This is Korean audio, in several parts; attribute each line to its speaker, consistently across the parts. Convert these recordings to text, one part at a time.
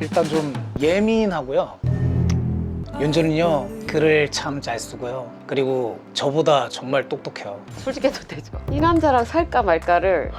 Speaker 1: 일단 좀 예민하고요. 윤주는요, 글을 참 잘 쓰고요. 그리고 저보다 정말 똑똑해요.
Speaker 2: 솔직해도 되죠. 이 남자랑 살까 말까를.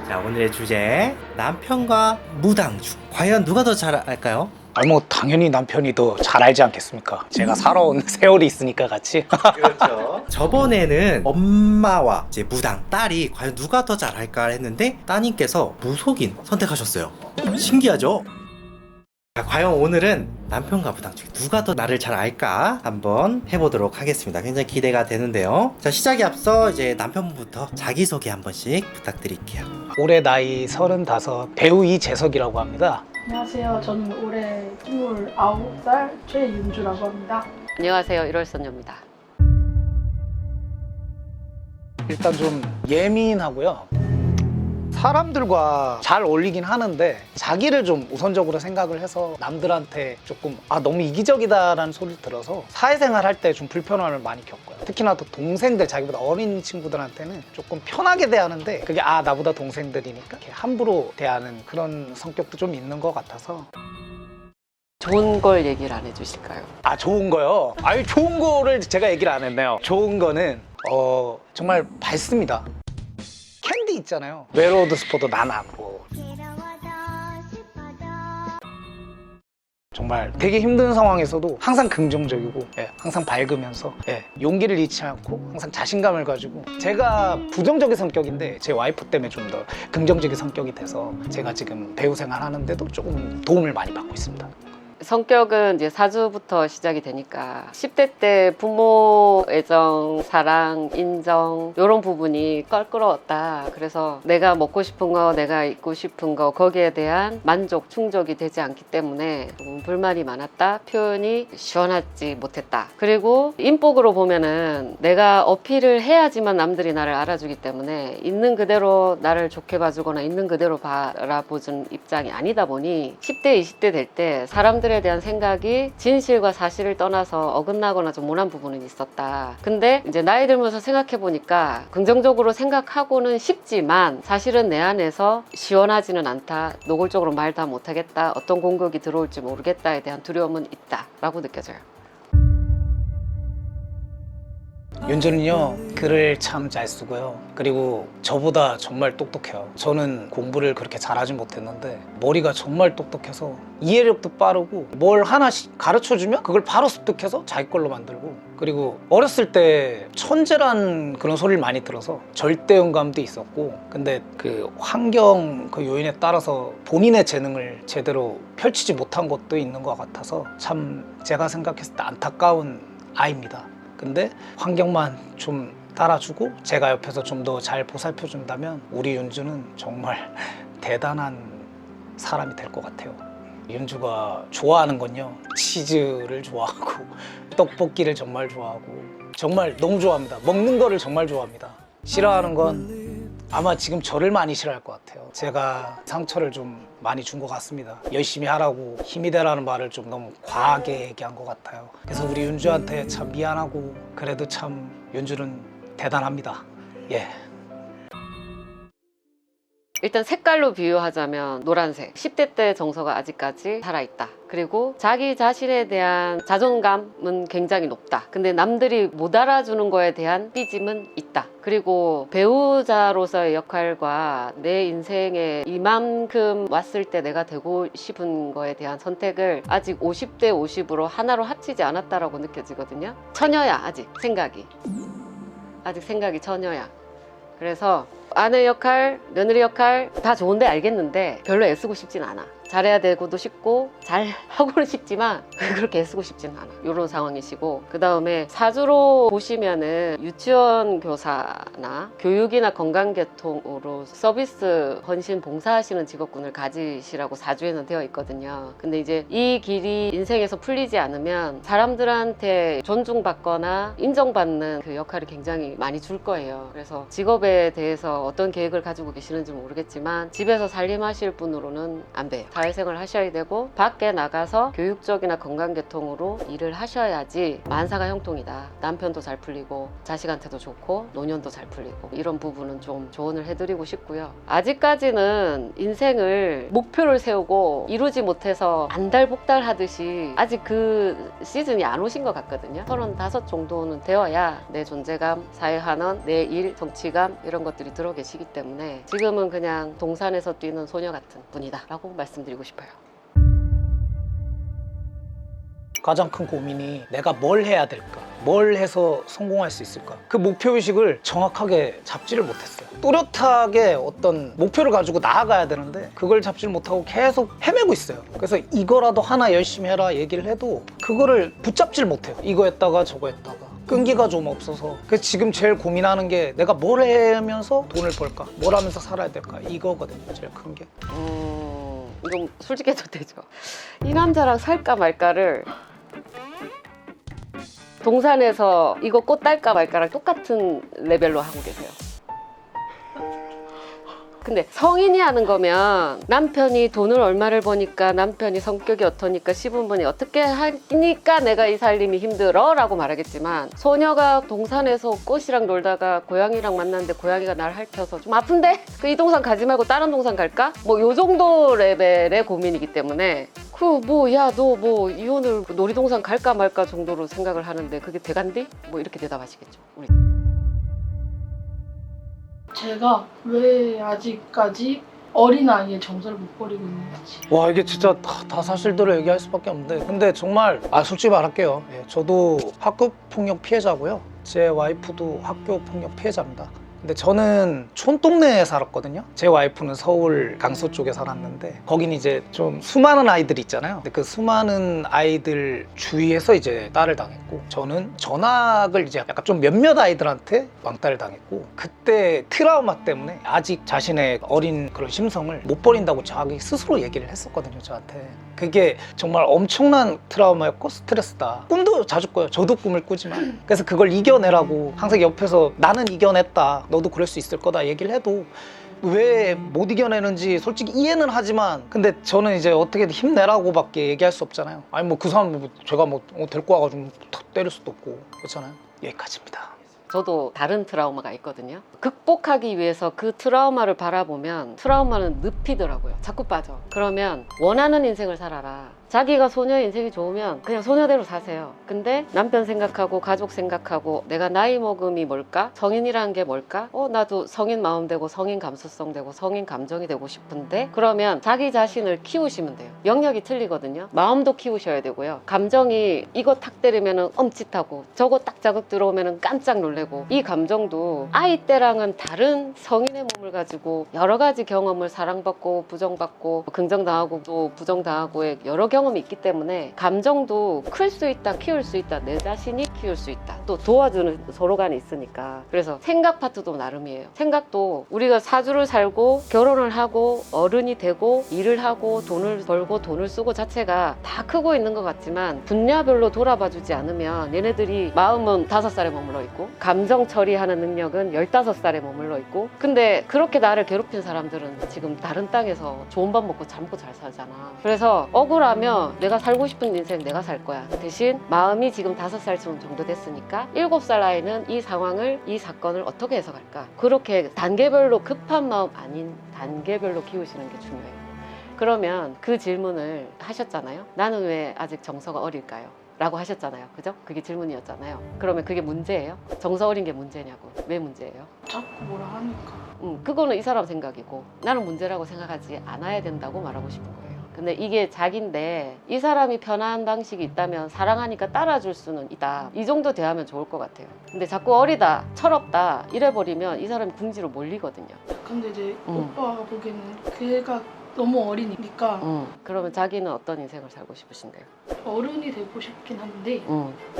Speaker 3: 자, 오늘의 주제 남편과 무당주. 과연 누가 더 잘 알까요?
Speaker 1: 뭐 당연히 남편이 더 잘 알지 않겠습니까? 제가 살아온 세월이 있으니까 같이.
Speaker 3: 그렇죠. 저번에는 엄마와 이제 무당 딸이 과연 누가 더 잘 알까 했는데 따님께서 무속인 선택하셨어요. 신기하죠? 자, 과연 오늘은 남편과 무당 중에 누가 더 나를 잘 알까 한번 해보도록 하겠습니다. 굉장히 기대가 되는데요. 자, 시작에 앞서 이제 남편분부터 자기소개 한 번씩 부탁드릴게요.
Speaker 1: 올해 나이 35, 배우 이재석이라고 합니다.
Speaker 4: 안녕하세요. 저는 올해 29살 최윤주라고 합니다.
Speaker 2: 안녕하세요. 1월 선녀입니다.
Speaker 1: 일단 좀 예민하고요. 사람들과 잘 어울리긴 하는데 자기를 좀 우선적으로 생각을 해서 남들한테 조금 너무 이기적이다라는 소리를 들어서 사회생활 할 때 좀 불편함을 많이 겪어요. 특히나 또 동생들, 자기보다 어린 친구들한테는 조금 편하게 대하는데 그게 나보다 동생들이니까 이렇게 함부로 대하는 그런 성격도 좀 있는 것 같아서.
Speaker 2: 좋은 걸 얘기를 안 해주실까요?
Speaker 1: 좋은 거요? 좋은 거를 제가 얘기를 안 했네요. 좋은 거는 정말 밝습니다. 캔디 있잖아요. 외로워도 싶어도 난 안 울어. 정말 되게 힘든 상황에서도 항상 긍정적이고 항상 밝으면서 용기를 잃지 않고 항상 자신감을 가지고, 제가 부정적인 성격인데 제 와이프 때문에 좀 더 긍정적인 성격이 돼서 제가 지금 배우 생활 하는데도 조금 도움을 많이 받고 있습니다.
Speaker 2: 성격은 이제 사주부터 시작이 되니까 10대 때 부모 애정, 사랑, 인정 이런 부분이 껄끄러웠다. 그래서 내가 먹고 싶은 거, 내가 입고 싶은 거 거기에 대한 만족, 충족이 되지 않기 때문에 불만이 많았다. 표현이 시원하지 못했다. 그리고 인복으로 보면은 내가 어필을 해야지만 남들이 나를 알아주기 때문에 있는 그대로 나를 좋게 봐주거나 있는 그대로 바라보는 입장이 아니다 보니 10대, 20대 될 때 사람들의 대한 생각이 진실과 사실을 떠나서 어긋나거나 좀 모난 부분은 있었다. 근데 이제 나이 들면서 생각해 보니까 긍정적으로 생각하고는 싶지만 사실은 내 안에서 시원하지는 않다. 노골적으로 말 다 못하겠다. 어떤 공격이 들어올지 모르겠다에 대한 두려움은 있다라고 느껴져요.
Speaker 1: 윤주는요, 글을 참 잘 쓰고요. 그리고 저보다 정말 똑똑해요. 저는 공부를 그렇게 잘하진 못했는데 머리가 정말 똑똑해서 이해력도 빠르고, 뭘 하나씩 가르쳐주면 그걸 바로 습득해서 자기 걸로 만들고, 그리고 어렸을 때 천재란 그런 소리를 많이 들어서 절대음감도 있었고, 근데 그 환경 그 요인에 따라서 본인의 재능을 제대로 펼치지 못한 것도 있는 것 같아서 참 제가 생각했을 때 안타까운 아이입니다. 근데 환경만 좀 따라주고 제가 옆에서 좀 더 잘 보살펴 준다면 우리 윤주는 정말 대단한 사람이 될 것 같아요. 윤주가 좋아하는 건요, 치즈를 좋아하고 떡볶이를 정말 좋아하고 정말 너무 좋아합니다. 먹는 거를 정말 좋아합니다. 싫어하는 건 아마 지금 저를 많이 싫어할 것 같아요. 제가 상처를 좀 많이 준 것 같습니다. 열심히 하라고 힘이 되라는 말을 좀 너무 과하게 얘기한 것 같아요. 그래서 우리 윤주한테 참 미안하고, 그래도 참 윤주는 대단합니다. 예.
Speaker 2: 일단 색깔로 비유하자면 노란색. 10대 때 정서가 아직까지 살아있다. 그리고 자기 자신에 대한 자존감은 굉장히 높다. 근데 남들이 못 알아주는 거에 대한 삐짐은 있다. 그리고 배우자로서의 역할과 내 인생에 이만큼 왔을 때 내가 되고 싶은 거에 대한 선택을 아직 50대 50으로 하나로 합치지 않았다라고 느껴지거든요. 처녀야, 아직 생각이 처녀야. 그래서 아내 역할, 며느리 역할 다 좋은데 알겠는데 별로 애쓰고 싶진 않아. 잘해야 되고도 싶고 잘하고는 싶지만 그렇게 애쓰고 싶지는 않아. 이런 상황이시고, 그 다음에 사주로 보시면은 유치원 교사나 교육이나 건강계통으로 서비스 헌신 봉사하시는 직업군을 가지시라고 사주에는 되어 있거든요. 근데 이제 이 길이 인생에서 풀리지 않으면 사람들한테 존중받거나 인정받는 그 역할이 굉장히 많이 줄 거예요. 그래서 직업에 대해서 어떤 계획을 가지고 계시는지 모르겠지만 집에서 살림하실 분으로는 안 봬요. 사회생활 하셔야 되고 밖에 나가서 교육적이나 건강계통으로 일을 하셔야지 만사가 형통이다. 남편도 잘 풀리고 자식한테도 좋고 노년도 잘 풀리고 이런 부분은 좀 조언을 해드리고 싶고요. 아직까지는 인생을 목표를 세우고 이루지 못해서 안달복달 하듯이 아직 그 시즌이 안 오신 것 같거든요. 35 정도는 되어야 내 존재감, 사회환원, 내 일, 정치감 이런 것들이 들어 계시기 때문에 지금은 그냥 동산에서 뛰는 소녀 같은 분이다 라고 말씀드리고 싶어요.
Speaker 1: 가장 큰 고민이 내가 뭘 해야 될까? 뭘 해서 성공할 수 있을까? 그 목표의식을 정확하게 잡지를 못했어요. 뚜렷하게 어떤 목표를 가지고 나아가야 되는데 그걸 잡지를 못하고 계속 헤매고 있어요. 그래서 이거라도 하나 열심히 해라 얘기를 해도 그거를 붙잡지를 못해요. 이거 했다가 저거 했다가 끈기가 좀 없어서. 그래서 지금 제일 고민하는 게 내가 뭘 하면서 돈을 벌까? 뭘 하면서 살아야 될까? 이거거든요. 제일 큰 게.
Speaker 2: 좀 솔직해도 되죠. 이 남자랑 살까 말까를 동산에서 이거 꽃 딸까 말까랑 똑같은 레벨로 하고 계세요. 근데 성인이 하는 거면 남편이 돈을 얼마를 버니까 남편이 성격이 어떠니까 시부모니 어떻게 하니까 내가 이 살림이 힘들어 라고 말하겠지만 소녀가 동산에서 꽃이랑 놀다가 고양이랑 만났는데 고양이가 날 핥혀서 좀 아픈데? 그 이 동산 가지 말고 다른 동산 갈까? 뭐 요 정도 레벨의 고민이기 때문에 야 너 뭐 이혼을 놀이동산 갈까 말까 정도로 생각을 하는데 그게 대간디? 뭐 이렇게 대답하시겠죠 우리.
Speaker 4: 제가 왜 아직까지 어린아이의 정서를 못 버리고 있는지.
Speaker 1: 와 이게 진짜 다 사실대로 얘기할 수밖에 없는데 근데 정말 솔직히 말할게요. 예, 저도 학교 폭력 피해자고요. 제 와이프도 학교 폭력 피해자입니다. 근데 저는 촌동네에 살았거든요. 제 와이프는 서울 강서 쪽에 살았는데 거긴 이제 좀 수많은 아이들이 있잖아요. 근데 그 수많은 아이들 주위에서 이제 딸을 당했고 저는 전학을 이제 약간 좀 몇몇 아이들한테 왕따를 당했고 그때 트라우마 때문에 아직 자신의 어린 그런 심성을 못 버린다고 자기 스스로 얘기를 했었거든요. 저한테. 그게 정말 엄청난 트라우마였고 스트레스다. 꿈도 자주 꿔요. 저도 꿈을 꾸지만. 그래서 그걸 이겨내라고 항상 옆에서 나는 이겨냈다. 너도 그럴 수 있을 거다 얘기를 해도 왜 못 이겨내는지 솔직히 이해는 하지만 근데 저는 이제 어떻게든 힘내라고밖에 얘기할 수 없잖아요. 아니 뭐 그 사람 제가 데리고 와가지고 탁 때릴 수도 없고 그렇잖아요. 여기까지입니다.
Speaker 2: 저도 다른 트라우마가 있거든요. 극복하기 위해서 그 트라우마를 바라보면 트라우마는 늪이더라고요. 자꾸 빠져. 그러면 원하는 인생을 살아라. 자기가 소녀의 인생이 좋으면 그냥 소녀대로 사세요. 근데 남편 생각하고 가족 생각하고 내가 나이 먹음이 뭘까? 성인이라는 게 뭘까? 나도 성인 마음 되고 성인 감수성 되고 성인 감정이 되고 싶은데 그러면 자기 자신을 키우시면 돼요. 영역이 틀리거든요. 마음도 키우셔야 되고요. 감정이 이거 탁 때리면 엄칫하고 저거 딱 자극 들어오면 깜짝 놀래고 이 감정도 아이 때랑은 다른 성인의 몸을 가지고 여러 가지 경험을 사랑받고 부정받고 긍정당하고 또 부정당하고의 여러 경험이 있기 때문에 감정도 클 수 있다 키울 수 있다 내 자신이 키울 수 있다 또 도와주는 서로 간에 있으니까 그래서 생각 파트도 나름이에요. 생각도 우리가 사주를 살고 결혼을 하고 어른이 되고 일을 하고 돈을 벌고 돈을 쓰고 자체가 다 크고 있는 것 같지만 분야별로 돌아봐 주지 않으면 얘네들이 마음은 5살에 머물러 있고 감정 처리하는 능력은 15살에 머물러 있고 근데 그렇게 나를 괴롭힌 사람들은 지금 다른 땅에서 좋은 밥 먹고 잘 먹고 잘 살잖아. 그래서 억울하면 내가 살고 싶은 인생 내가 살 거야. 대신 마음이 지금 5살쯤 정도 됐으니까 7살 아이는 이 상황을 이 사건을 어떻게 해석할까 그렇게 단계별로 급한 마음 아닌 단계별로 키우시는 게 중요해요. 그러면 그 질문을 하셨잖아요. 나는 왜 아직 정서가 어릴까요? 라고 하셨잖아요. 그죠? 그게 질문이었잖아요. 그러면 그게 문제예요? 정서 어린 게 문제냐고. 왜 문제예요?
Speaker 4: 자꾸 뭐라 하니까.
Speaker 2: 그거는 이 사람 생각이고 나는 문제라고 생각하지 않아야 된다고 말하고 싶은 거예요. 근데 이게 자기인데 이 사람이 편한 방식이 있다면 사랑하니까 따라줄 수는 있다. 이 정도 대하면 좋을 것 같아요. 근데 자꾸 어리다, 철없다 이래버리면 이 사람이 궁지로 몰리거든요.
Speaker 4: 근데 이제 오빠가 보기에는 걔가 너무 어리니까
Speaker 2: 그러면 자기는 어떤 인생을 살고 싶으신데요?
Speaker 4: 어른이 되고 싶긴 한데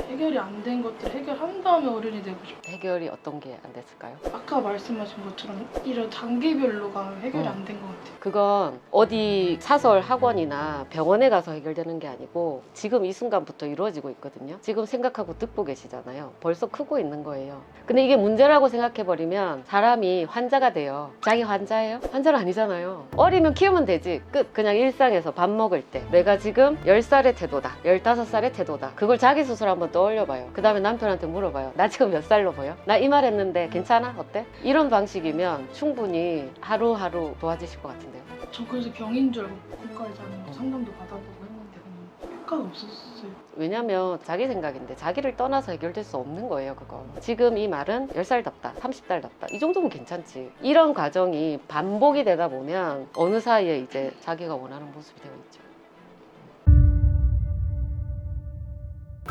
Speaker 4: 해결이 안 된 것들 해결한 다음에 어른이 되고 싶어.
Speaker 2: 해결이 어떤 게 안 됐을까요?
Speaker 4: 아까 말씀하신 것처럼 이런 단계별로가 해결이 안 된 것 같아요.
Speaker 2: 그건 어디 사설 학원이나 병원에 가서 해결되는 게 아니고 지금 이 순간부터 이루어지고 있거든요. 지금 생각하고 듣고 계시잖아요. 벌써 크고 있는 거예요. 근데 이게 문제라고 생각해버리면 사람이 환자가 돼요. 자기 환자예요? 환자는 아니잖아요. 어리면 키우면 되지. 끝. 그냥 일상에서 밥 먹을 때 내가 지금 10살의 태도다, 15살의 태도다. 그걸 자기 스스로 한번 떠올려봐요. 그 다음에 남편한테 물어봐요. 나 지금 몇 살로 보여? 나 이 말 했는데 괜찮아? 어때? 이런 방식이면 충분히 하루하루 좋아지실 것 같은데요.
Speaker 4: 저 그래서 병인 줄 알고 고가에서 상담도 받아보고 했는데 그냥 효과가 없었어요.
Speaker 2: 왜냐면 자기 생각인데 자기를 떠나서 해결될 수 없는 거예요. 그거 지금 이 말은 10살답다, 30살답다, 이 정도면 괜찮지. 이런 과정이 반복이 되다 보면 어느 사이에 이제 자기가 원하는 모습이 되어 있죠.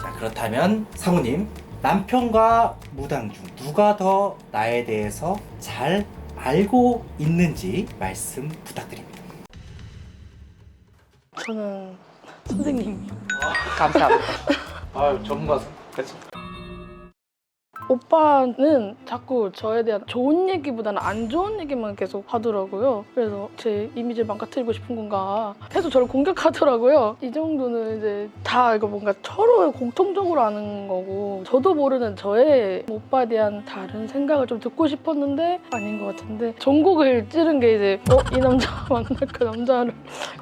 Speaker 3: 자, 그렇다면 상우님, 남편과 무당 중 누가 더 나에 대해서 잘 알고 있는지 말씀 부탁드립니다.
Speaker 4: 저는 선생님이요.
Speaker 2: 감사합니다.
Speaker 1: 아유 전문가서 그렇죠.
Speaker 4: 오빠는 자꾸 저에 대한 좋은 얘기보다는 안 좋은 얘기만 계속 하더라고요. 그래서 제 이미지를 망가뜨리고 싶은 건가 계속 저를 공격하더라고요. 이 정도는 이제 다 이거 뭔가 서로 공통적으로 아는 거고, 저도 모르는 저의 오빠에 대한 다른 생각을 좀 듣고 싶었는데 아닌 것 같은데, 전곡을 찌른 게 이제 이 남자 만날 그 남자를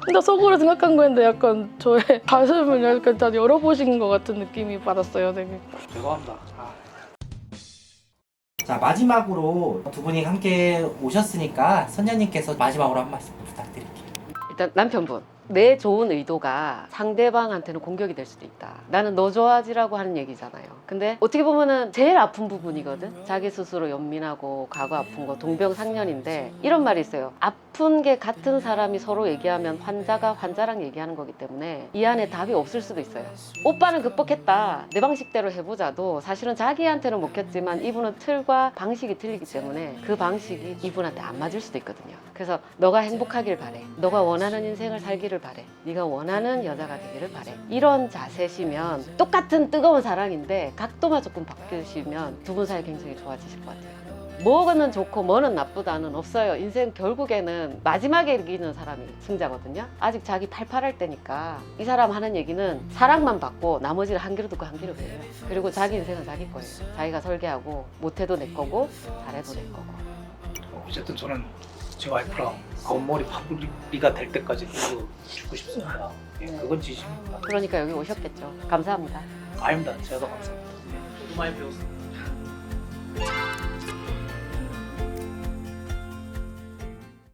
Speaker 4: 혼자 속으로 생각한 거였는데 약간 저의 가슴을 약간 다 열어보신 것 같은 느낌이 받았어요. 되게.
Speaker 1: 죄송합니다.
Speaker 3: 자, 마지막으로 두 분이 함께 오셨으니까 선녀님께서 마지막으로 한 말씀 부탁드릴게요.
Speaker 2: 일단 남편분, 내 좋은 의도가 상대방한테는 공격이 될 수도 있다. 나는 너 좋아하지라고 하는 얘기잖아요. 근데 어떻게 보면은 제일 아픈 부분이거든. 자기 스스로 연민하고 과거 아픈 거 동병상련인데, 이런 말이 있어요. 아픈 게 같은 사람이 서로 얘기하면 환자가 환자랑 얘기하는 거기 때문에 이 안에 답이 없을 수도 있어요. 오빠는 극복했다, 내 방식대로 해보자도 사실은 자기한테는 먹혔지만 이분은 틀과 방식이 틀리기 때문에 그 방식이 이분한테 안 맞을 수도 있거든요. 그래서 너가 행복하길 바래, 너가 원하는 인생을 살기를 바래, 네가 원하는 여자가 되기를 바래, 이런 자세시면 똑같은 뜨거운 사랑인데 각도만 조금 바뀌시면 두 분 사이 굉장히 좋아지실 것 같아요. 뭐는 좋고 뭐는 나쁘다는 없어요. 인생 결국에는 마지막에 이기는 사람이 승자거든요. 아직 자기 팔팔할 때니까 이 사람 하는 얘기는 사랑만 받고 나머지를 한 귀로 듣고 한 귀로 배워요. 그리고 자기 인생은 자기 거예요. 자기가 설계하고 못해도 내 거고 잘해도 내 거고.
Speaker 1: 어쨌든 저는 제 와이프랑 겉머리 파뿌리가 될 때까지 계속 죽고 싶습니다. 예, 그건 진심입니다.
Speaker 2: 그러니까 여기 오셨겠죠. 감사합니다.
Speaker 1: 아닙니다. 제가 더 감사합니다. 저도 많이 배웠습니다.